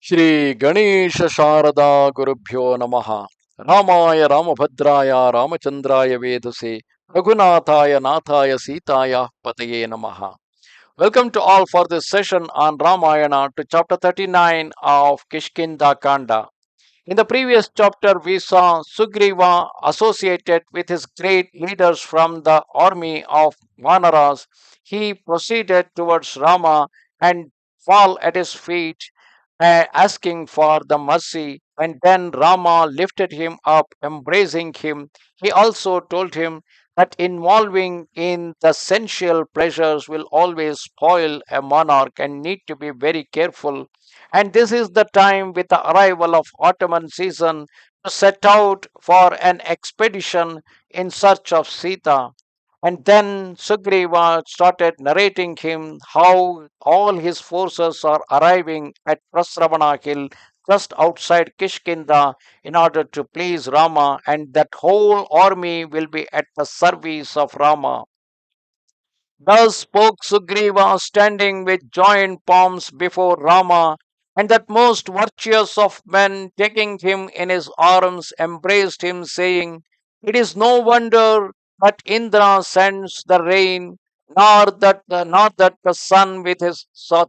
Shri Ganesha Sharada Gurubhyo Namaha Ramaya Ramabhadraya Ramachandraya Vedase Raghunathaya Nathaya Sitaya Pataye Namaha. Welcome to all for this session on Ramayana to chapter 39 of Kishkindha Kanda. In the previous chapter, we saw Sugriva associated with his great leaders from the army of Vanaras. He proceeded towards Rama and fall at his feet, asking for the mercy. And then Rama lifted him up, embracing him. He also told him that involving in the sensual pleasures will always spoil a monarch and need to be very careful. And this is the time, with the arrival of autumn season, to set out for an expedition in search of Sita. And then Sugriva started narrating him how all his forces are arriving at Prasravana hill just outside Kishkinda in order to please Rama, and that whole army will be at the service of Rama. Thus spoke Sugriva, standing with joined palms before Rama, and that most virtuous of men, taking him in his arms, embraced him, saying, "It is no wonder that Indra sends the rain, nor that the sun with his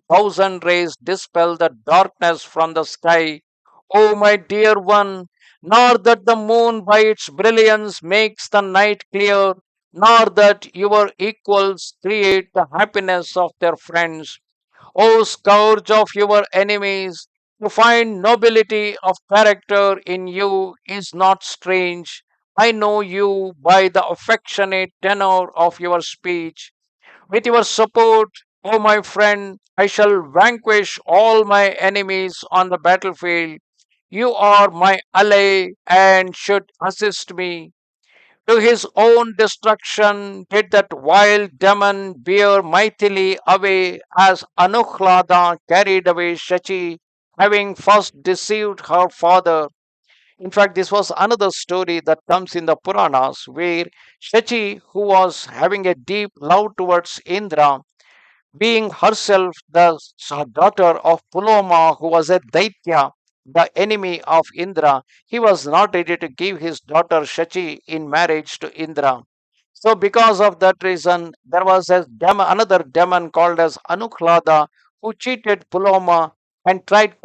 thousand rays dispel the darkness from the sky. O my dear one, nor that the moon by its brilliance makes the night clear, nor that your equals create the happiness of their friends. O scourge of your enemies, to find nobility of character in you is not strange. I know you by the affectionate tenor of your speech. With your support, O my friend, I shall vanquish all my enemies on the battlefield. You are my ally and should assist me. To his own destruction did that wild demon bear mightily away as Anukhlada carried away Shachi, having first deceived her father. In fact, this was another story that comes in the Puranas, where Shachi, who was having a deep love towards Indra, being herself the daughter of Puloma, who was a Daitya, the enemy of Indra, he was not ready to give his daughter Shachi in marriage to Indra. So, because of that reason, there was another demon called as Anukhlada who cheated Puloma and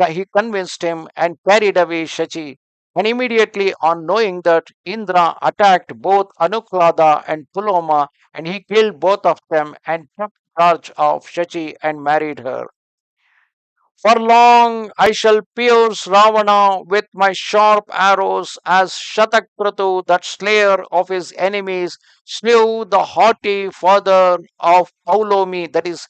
he convinced him and carried away Shachi. And immediately on knowing that, Indra attacked both Anukhlada and Puloma, and he killed both of them and took charge of Shachi and married her. For long I shall pierce Ravana with my sharp arrows, as Shatakratu, that slayer of his enemies, slew the haughty father of Paulomi, that is,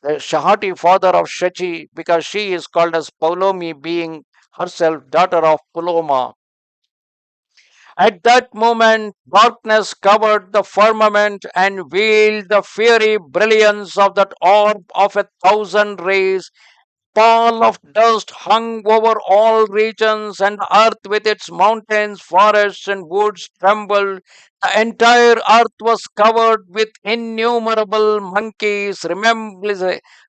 the haughty father of Shachi, because she is called as Paulomi, being herself daughter of Puloma. At that moment, darkness covered the firmament and veiled the fiery brilliance of that orb of a thousand rays. Pall of dust hung over all regions, and the earth with its mountains, forests, and woods trembled. The entire earth was covered with innumerable monkeys,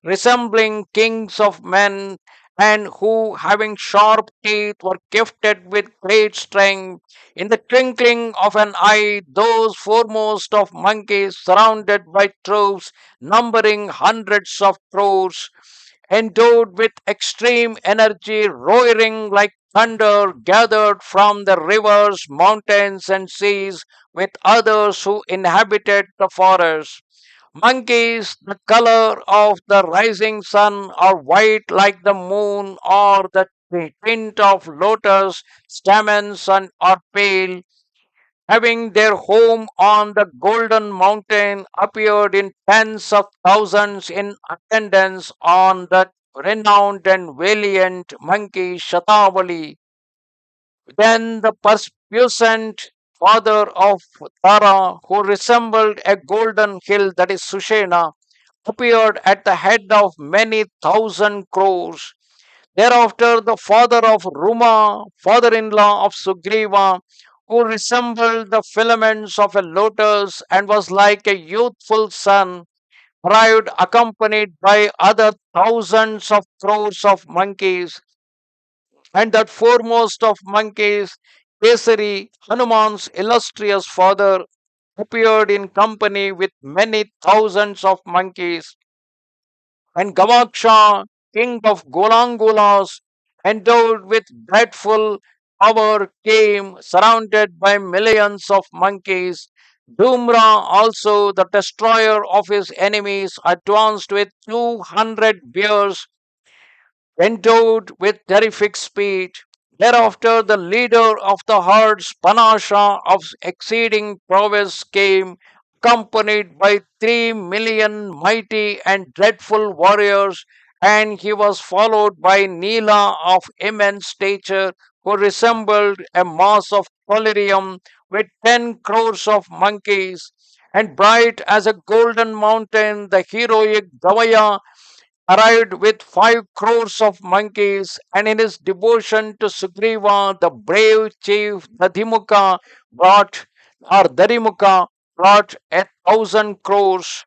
resembling kings of men, and who, having sharp teeth, were gifted with great strength. In the twinkling of an eye, those foremost of monkeys, surrounded by troops numbering hundreds of crores, endowed with extreme energy, roaring like thunder, gathered from the rivers, mountains, and seas, with others who inhabited the forest. Monkeys, the color of the rising sun, are white like the moon, or the tint of lotus stamens, and are pale, having their home on the golden mountain, appeared in tens of thousands in attendance on that renowned and valiant monkey Shatabali. Then the puissant father of Tara, who resembled a golden hill, that is Sushena, appeared at the head of many thousand crores. Thereafter, the father of Ruma, father in law of Sugriva, who resembled the filaments of a lotus and was like a youthful sun, arrived accompanied by other thousands of crores of monkeys. and that foremost of monkeys, Kesari, Hanuman's illustrious father, appeared in company with many thousands of monkeys, and Gavaksha, king of Golangolas, endowed with dreadful power, came surrounded by millions of monkeys. Dhumra, also the destroyer of his enemies, advanced with 200 bears endowed with terrific speed. Thereafter, the leader of the herds, Panasha, of exceeding prowess, came, accompanied by 3 million mighty and dreadful warriors, and he was followed by Nila of immense stature, who resembled a mass of collyrium with 10 crores of monkeys, and bright as a golden mountain, the heroic Gavaya arrived with 5 crores of monkeys, and in his devotion to Sugriva, the brave chief Darimuka brought 1,000 crores.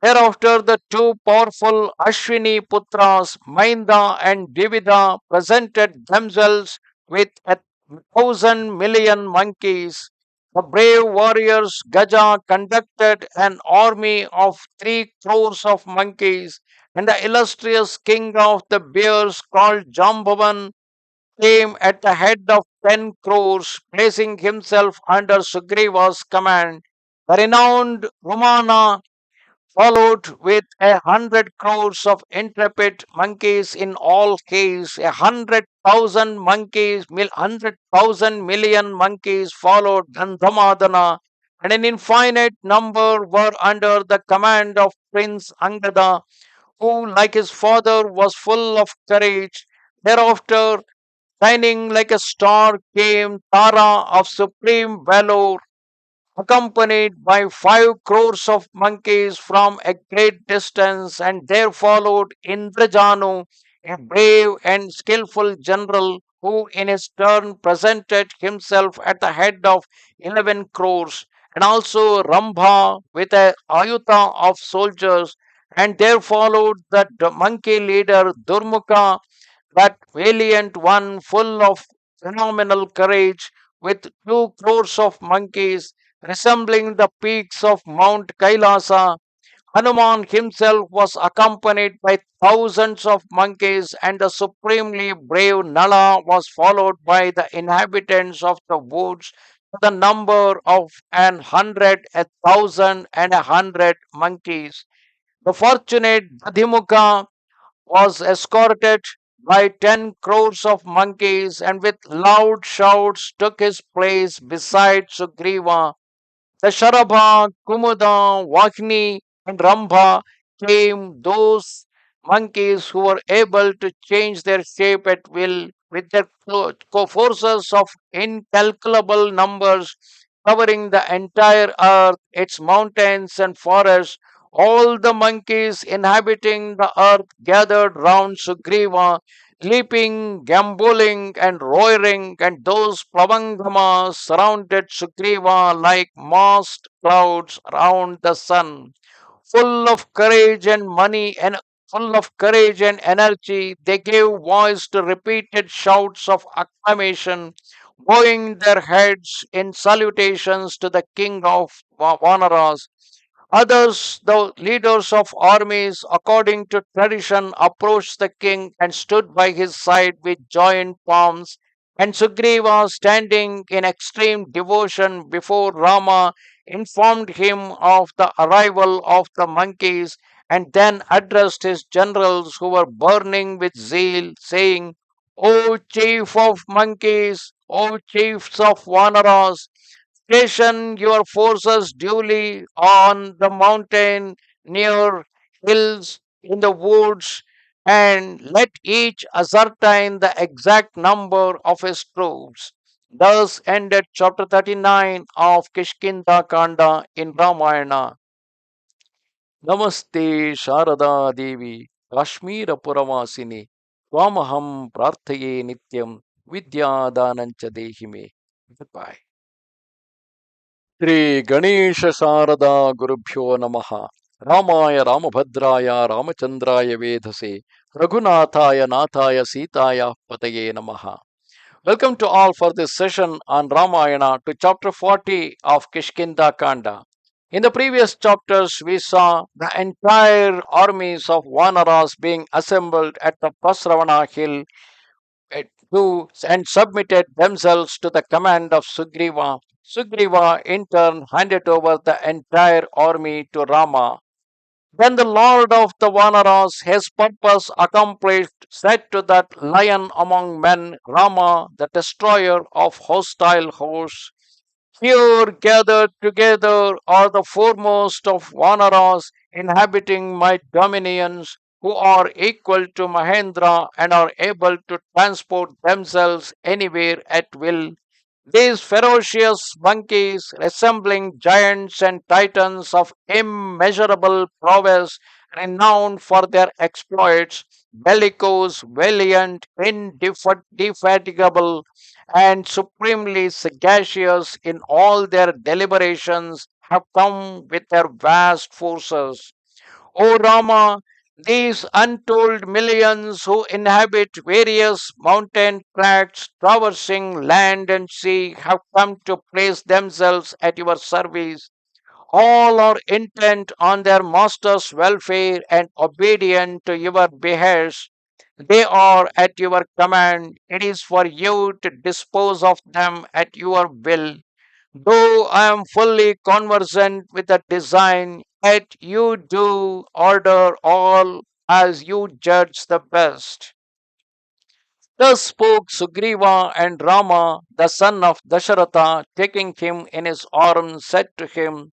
Thereafter, the two powerful Ashwini Putras, Mainda and Divida, presented themselves with 1,000 million monkeys. The brave warriors Gaja conducted an army of 3 crores of monkeys, and the illustrious king of the bears called Jambavan came at the head of 10 crores, placing himself under Sugriva's command. The renowned Romana followed with 100 crores of intrepid monkeys in all cases. 100,000 monkeys followed Gandhamadana, and an infinite number were under the command of Prince Angada, who, like his father, was full of courage. Thereafter, shining like a star, came Tara of supreme valor, accompanied by 5 crores of monkeys from a great distance, and there followed Indrajanu, a brave and skillful general, who in his turn presented himself at the head of 11 crores, and also Rambha with a ayuta of soldiers, and there followed the monkey leader Durmukha, that valiant one full of phenomenal courage, with 2 crores of monkeys resembling the peaks of Mount Kailasa. Hanuman himself was accompanied by thousands of monkeys, and the supremely brave Nala was followed by the inhabitants of the woods to the number of 100, 1,000, and 100 monkeys. The fortunate Adhimuka was escorted by 10 crores of monkeys, and with loud shouts took his place beside Sugriva. The Sharabha, Kumuda, Vahni, and Rambha came, those monkeys who were able to change their shape at will, with their forces of incalculable numbers, covering the entire earth, its mountains and forests. All the monkeys inhabiting the earth gathered round Sugriva, leaping, gambolling, and roaring, and those Plavangamas surrounded Sugriva like massed clouds around the sun. Full of courage and money and full of courage and energy, they gave voice to repeated shouts of acclamation, bowing their heads in salutations to the king of Vanaras. Others, the leaders of armies, according to tradition, approached the king and stood by his side with joined palms. And Sugriva, standing in extreme devotion before Rama, informed him of the arrival of the monkeys, and then addressed his generals who were burning with zeal, saying, O chief of monkeys, O chiefs of Vanaras, station your forces duly on the mountain, near hills, in the woods, and let each ascertain the exact number of his troops. Thus ended chapter 39 of Kishkindha Kanda in Ramayana. Namaste Sharada Devi, Kashmira Puravasini, Twamaham Prarthaye Nityam, Vidya Danancha Dehime. Goodbye. Shri Ganesha Sharada ಗುರುಭ್ಯೋ ನಮಃ. ರಾಮಾಯ ರಾಮಭದ್ರಾಯ ರಾಮಚಂದ್ರಾಯ ವೇಧಸೆ Raghunataya Nathaya Sitaya Pataye Namaha. Welcome to all for this session on Ramayana to chapter 40 of Kishkindha Kanda. In the previous chapters, we saw the entire armies of Vanaras being assembled at the Prasravana hill and submitted themselves to the command of Sugriva. Sugriva in turn handed over the entire army to Rama. Then the Lord of the Vanaras, his purpose accomplished, said to that lion among men, Rama, the destroyer of hostile hosts, here gathered together are the foremost of Vanaras inhabiting my dominions, who are equal to Mahendra and are able to transport themselves anywhere at will. These ferocious monkeys, resembling giants and titans of immeasurable prowess, renowned for their exploits, bellicose, valiant, indefatigable, and supremely sagacious in all their deliberations, have come with their vast forces. O Rama, these untold millions who inhabit various mountain tracts traversing land and sea have come to place themselves at your service. All are intent on their master's welfare and obedient to your behest. They are at your command. It is for you to dispose of them at your will. Though I am fully conversant with the design, yet you do order all as you judge the best. Thus spoke Sugriva, and Rama, the son of Dasharatha, taking him in his arms, said to him,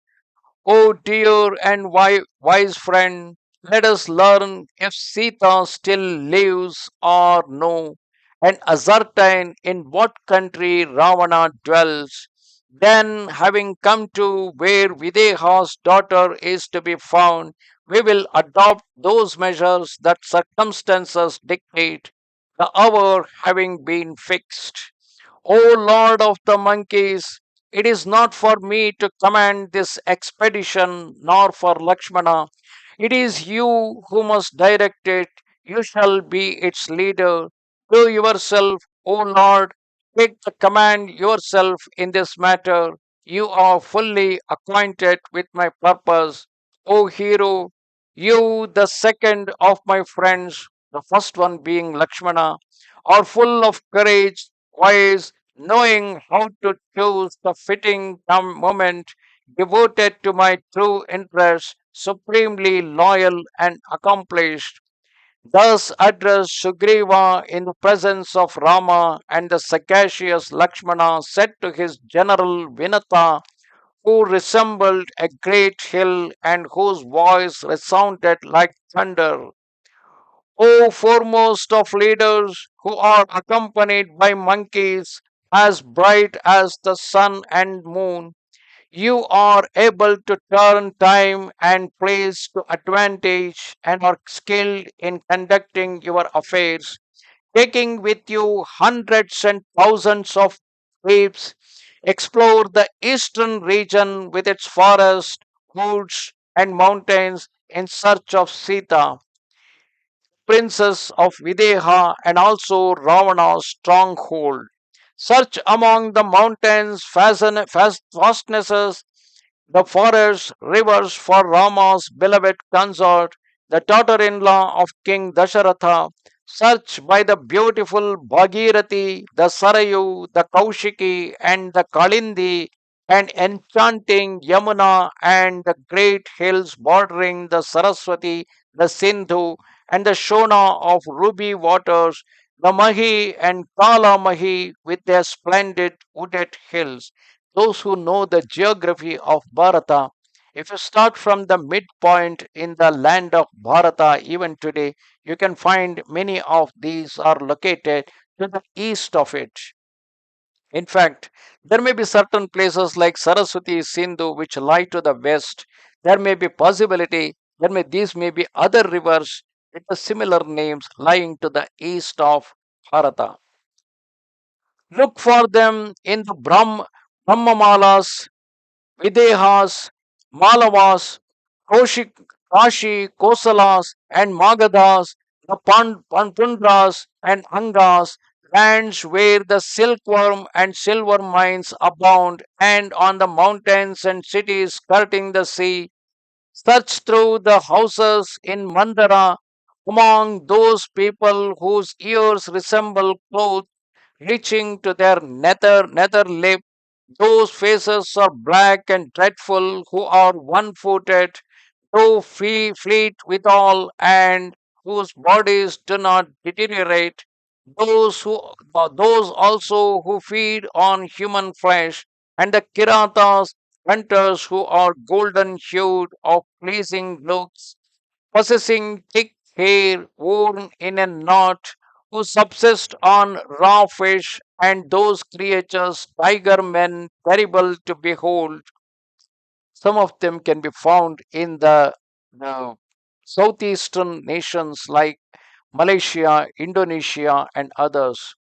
O dear and wise friend, let us learn if Sita still lives or no, and ascertain in what country Ravana dwells. Then, having come to where Videha's daughter is to be found, we will adopt those measures that circumstances dictate, the hour having been fixed. O Lord of the monkeys, it is not for me to command this expedition, nor for Lakshmana. It is you who must direct it. You shall be its leader. Do yourself, O Lord, take the command yourself in this matter. You are fully acquainted with my purpose. O hero, you, the second of my friends, the first one being Lakshmana, are full of courage, wise, knowing how to choose the fitting moment, devoted to my true interests, supremely loyal and accomplished. Thus addressed Sugriva in the presence of Rama, and the sagacious Lakshmana said to his general Vinata, who resembled a great hill and whose voice resounded like thunder, O foremost of leaders, who are accompanied by monkeys as bright as the sun and moon, you are able to turn time and place to advantage and are skilled in conducting your affairs, taking with you hundreds and thousands of troops. Explore the eastern region with its forests, woods, and mountains in search of Sita, princess of Videha, and also Ravana's stronghold. Search among the mountains, fastnesses, the forests, rivers for Rama's beloved consort, the daughter-in-law of King Dasharatha. Search by the beautiful Bhagirathi, the Sarayu, the Kaushiki, and the Kalindi, and enchanting Yamuna, and the great hills bordering the Saraswati, the Sindhu, and the Shona of ruby waters, the Mahi and Kala Mahi with their splendid wooded hills. Those who know the geography of Bharata, if you start from the midpoint in the land of Bharata, even today, you can find many of these are located to the east of it. In fact, there may be certain places like Saraswati, Sindhu, which lie to the west. There may be possibility, these may be other rivers with the similar names lying to the east of Bharata. Look for them in the Brahmamalas, Videhas, Malavas, Koshi, Kashi, Kosalas, and Magadhas. the Pundras and Angas, lands where the silkworm and silver mines abound, and on the mountains and cities skirting the sea. Search through the houses in Mandara among those people whose ears resemble clothes reaching to their nether lip. Those faces are black and dreadful, who are one footed, though fleet withal, and whose bodies do not deteriorate. Those also who feed on human flesh, and the Kiratas, hunters who are golden hued, of pleasing looks, possessing thick hair worn in a knot, who subsist on raw fish, and those creatures, tiger men, terrible to behold. Some of them can be found in the southeastern nations like Malaysia, Indonesia, and others.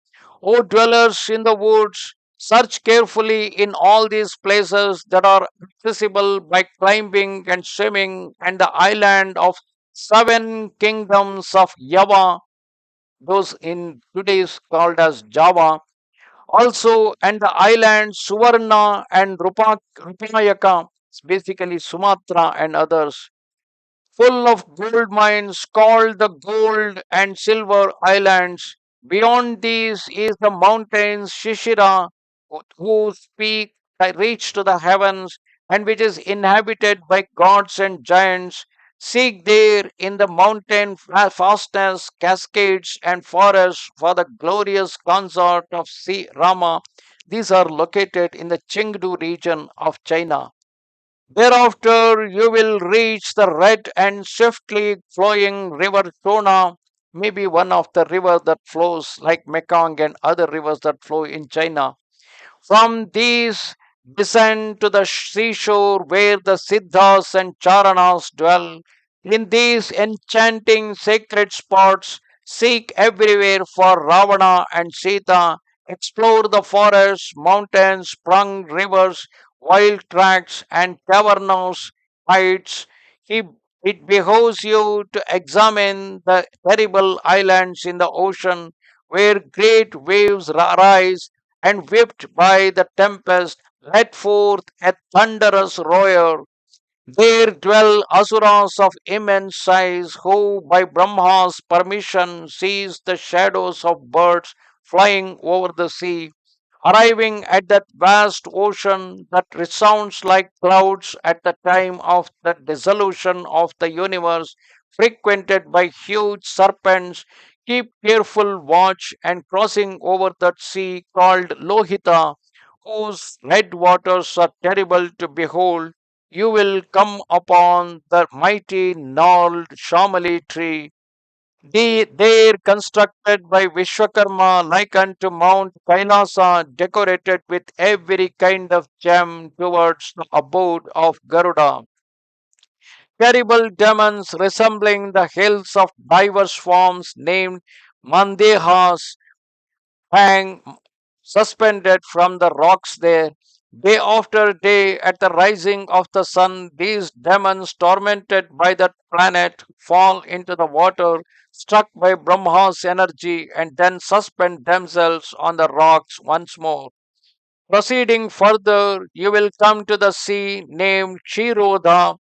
O dwellers in the woods, search carefully in all these places that are accessible by climbing and swimming, and the island of seven kingdoms of Java, those in today's called as Java, also, and the islands Suvarna and Rupayaka, basically Sumatra and others, full of gold mines called the Gold and Silver Islands. Beyond these is the mountains Shishira, whose peak reach to the heavens, and which is inhabited by gods and giants. Seek there in the mountain fastness, cascades, and forests for the glorious consort of Rama. These are located in the Chengdu region of China. Thereafter, you will reach the red and swiftly flowing river Tona, maybe one of the rivers that flows like Mekong and other rivers that flow in China. From these, descend to the seashore where the Siddhas and Charanas dwell. In these enchanting sacred spots, seek everywhere for Ravana and Sita. Explore the forests, mountains, sprung rivers, wild tracts, and cavernous heights. He, it behoves you to examine the terrible islands in the ocean where great waves rise and whipped by the tempest, let forth a thunderous roar. There dwell asuras of immense size, who by Brahma's permission seize the shadows of birds flying over the sea, arriving at that vast ocean that resounds like clouds at the time of the dissolution of the universe, frequented by huge serpents. Keep careful watch, and crossing over that sea called Lohita, whose red waters are terrible to behold, you will come upon the mighty gnarled Shamali tree, there constructed by Vishwakarma, like unto Mount Kailasa, decorated with every kind of gem towards the abode of Garuda. Terrible demons resembling the hills of diverse forms named Mandehas hang suspended from the rocks there. Day after day, at the rising of the sun, these demons, tormented by that planet, fall into the water, struck by Brahma's energy, and then suspend themselves on the rocks once more. Proceeding further, you will come to the sea named Shirodha,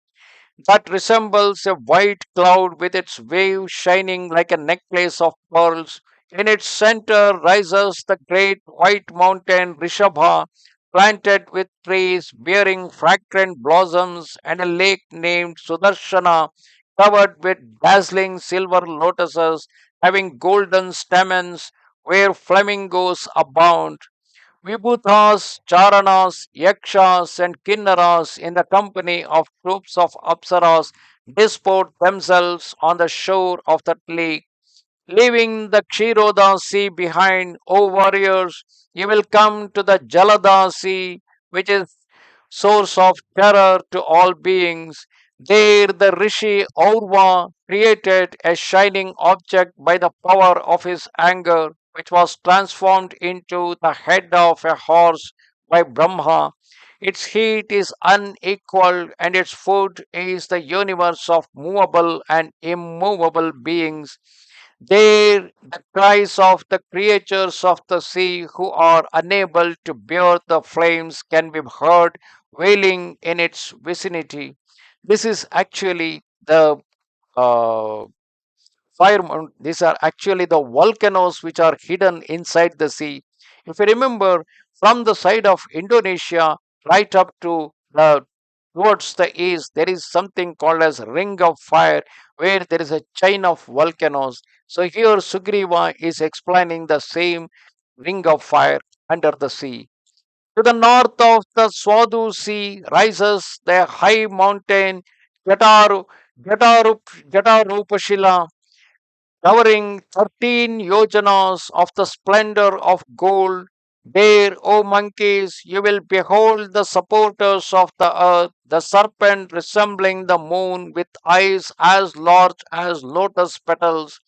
that resembles a white cloud with its waves shining like a necklace of pearls. In its center rises the great white mountain Rishabha, planted with trees bearing fragrant blossoms, and a lake named Sudarshana, covered with dazzling silver lotuses having golden stamens, where flamingos abound. Vibhutas, Charanas, Yakshas, and Kinnaras, in the company of troops of Apsaras, disport themselves on the shore of that lake. Leaving the Kshiroda Sea behind, O warriors, you will come to the Jalada Sea, which is source of terror to all beings. There the Rishi Aurva created a shining object by the power of his anger, which was transformed into the head of a horse by Brahma. Its heat is unequaled, and its food is the universe of movable and immovable beings. There, the cries of the creatures of the sea who are unable to bear the flames can be heard wailing in its vicinity. This is actually the uh, these are actually the volcanoes which are hidden inside the sea. If you remember, from the side of Indonesia right up to the towards the east, there is something called as ring of fire, where there is a chain of volcanoes. So here Sugriva is explaining the same ring of fire under the sea. To the north of the Swadu Sea rises the high mountain Jataru, Jatarupashila, covering 13 yojanas of the splendor of gold. There, O monkeys, you will behold the supporters of the earth, the serpent resembling the moon with eyes as large as lotus petals,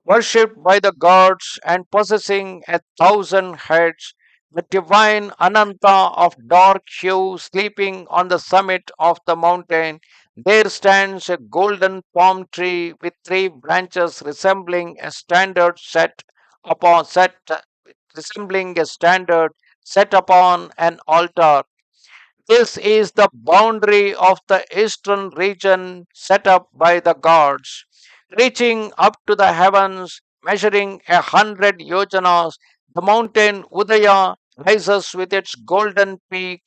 worshipped by the gods and possessing 1,000 heads, the divine Ananta of dark hue sleeping on the summit of the mountain. There stands a golden palm tree with three branches resembling a standard set upon an altar. This is the boundary of the eastern region set up by the gods, reaching up to the heavens, measuring 100 yojanas. The mountain Udaya rises with its golden peak,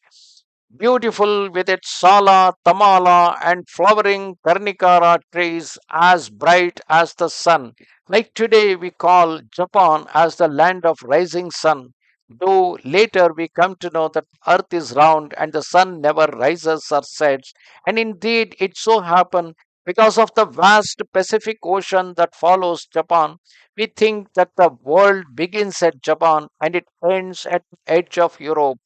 beautiful with its sala, tamala, and flowering karnikara trees as bright as the sun. Like today, we call Japan as the land of rising sun. Though later we come to know that earth is round and the sun never rises or sets. And indeed, it so happened because of the vast Pacific Ocean that follows Japan. We think that the world begins at Japan and it ends at the edge of Europe.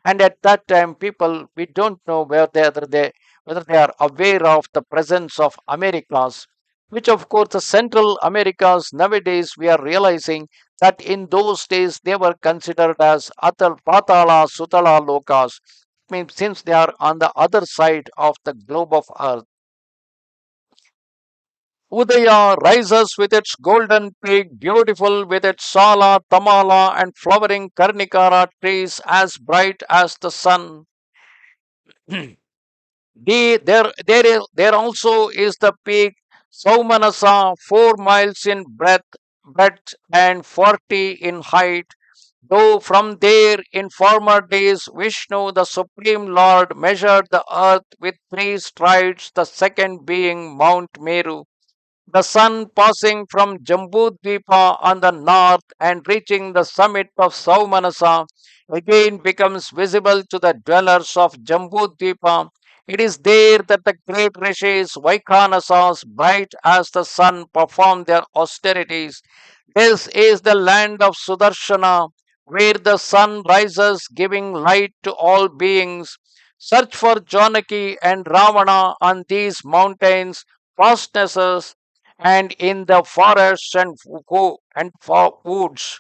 And at that time people, we don't know whether they are aware of the presence of Americas, which of course the Central Americas. Nowadays we are realizing that in those days they were considered as atal patala sutala lokas, means since they are on the other side of the globe of earth. Udaya rises with its golden peak, beautiful with its sala, tamala, and flowering karnikara trees as bright as the sun. There also is the peak Saumanasa, 4 miles in breadth and 40 in height. Though from there in former days Vishnu, the Supreme Lord, measured the earth with 3 strides, the second being Mount Meru. The sun passing from Jambudvipa on the north and reaching the summit of Saumanasa again becomes visible to the dwellers of Jambudvipa. It is there that the great rishis, Vaikhanasas, bright as the sun, perform their austerities. This is the land of Sudarshana, where the sun rises, giving light to all beings. Search for Janaki and Ravana on these mountains, fastnesses, and in the forests and woods.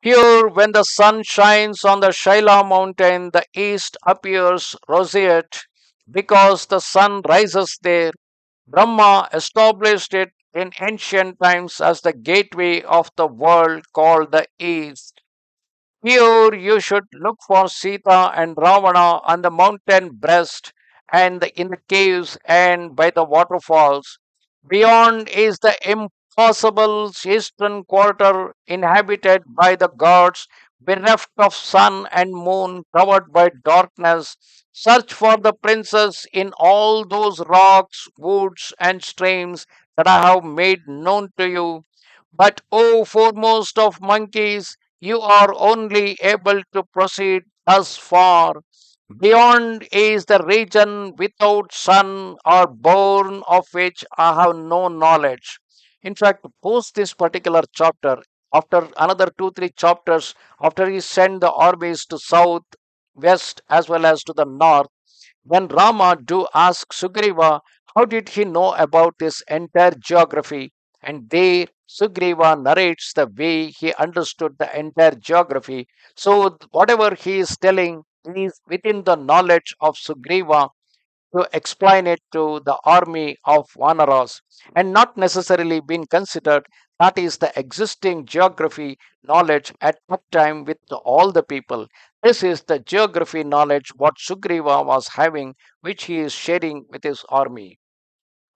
Here, when the sun shines on the Shaila mountain, the east appears roseate because the sun rises there. Brahma established it in ancient times as the gateway of the world called the East. Here you should look for Sita and Ravana on the mountain breast and in the caves and by the waterfalls. Beyond is the impossible eastern quarter inhabited by the gods, bereft of sun and moon, covered by darkness. Search for the princess in all those rocks, woods, and streams that I have made known to you. But, O foremost of monkeys, you are only able to proceed thus far. Beyond is the region without sun or born of which I have no knowledge. In fact, post this particular chapter, after another 2 3 chapters, after he sent the armies to south, west, as well as to the north, when Rama do ask Sugriva how did he know about this entire geography, and there Sugriva narrates the way he understood the entire geography. So whatever he is telling is within the knowledge of Sugriva to explain it to the army of Vanaras, and not necessarily been considered That is the existing geography knowledge at that time with all the people. This is the geography knowledge what Sugriva was having, which he is sharing with his army.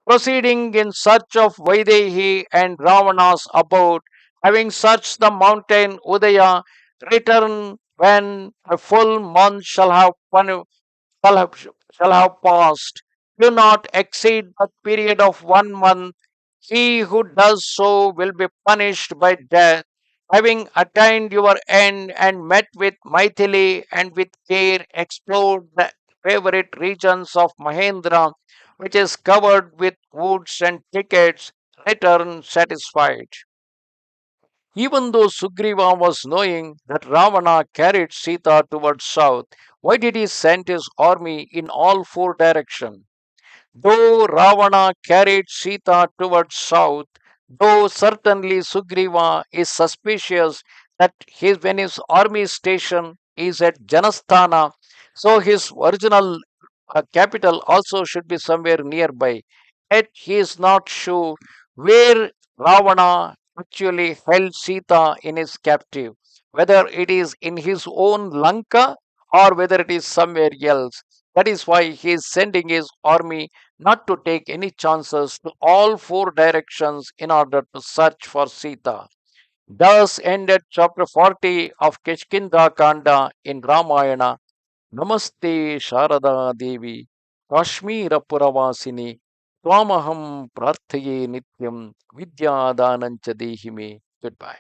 Proceeding in search of Vaidehi and Ravana's abode, having searched the mountain Udaya, return when a full month shall have, shall have passed. Do not exceed the period of 1 month. He who does so will be punished by death. Having attained your end and met with Maithili and with care explored the favorite regions of Mahendra, which is covered with woods and thickets, return satisfied. Even though Sugriva was knowing that Ravana carried Sita towards south, why did he send his army in all four directions? Though Ravana carried Sita towards south, though certainly Sugriva is suspicious that when his army station is at Janasthana, so his original capital also should be somewhere nearby. Yet he is not sure where Ravana actually held Sita in his captive, whether it is in his own Lanka or whether it is somewhere else. That is why he is sending his army not to take any chances to all four directions in order to search for Sita. Thus ended chapter 40 of Kishkindha Kanda in Ramayana. Namaste Sharada Devi Kashmira Puravasini Twamaham Prarthaye Nityam Vidya Danancha Dehime. Goodbye.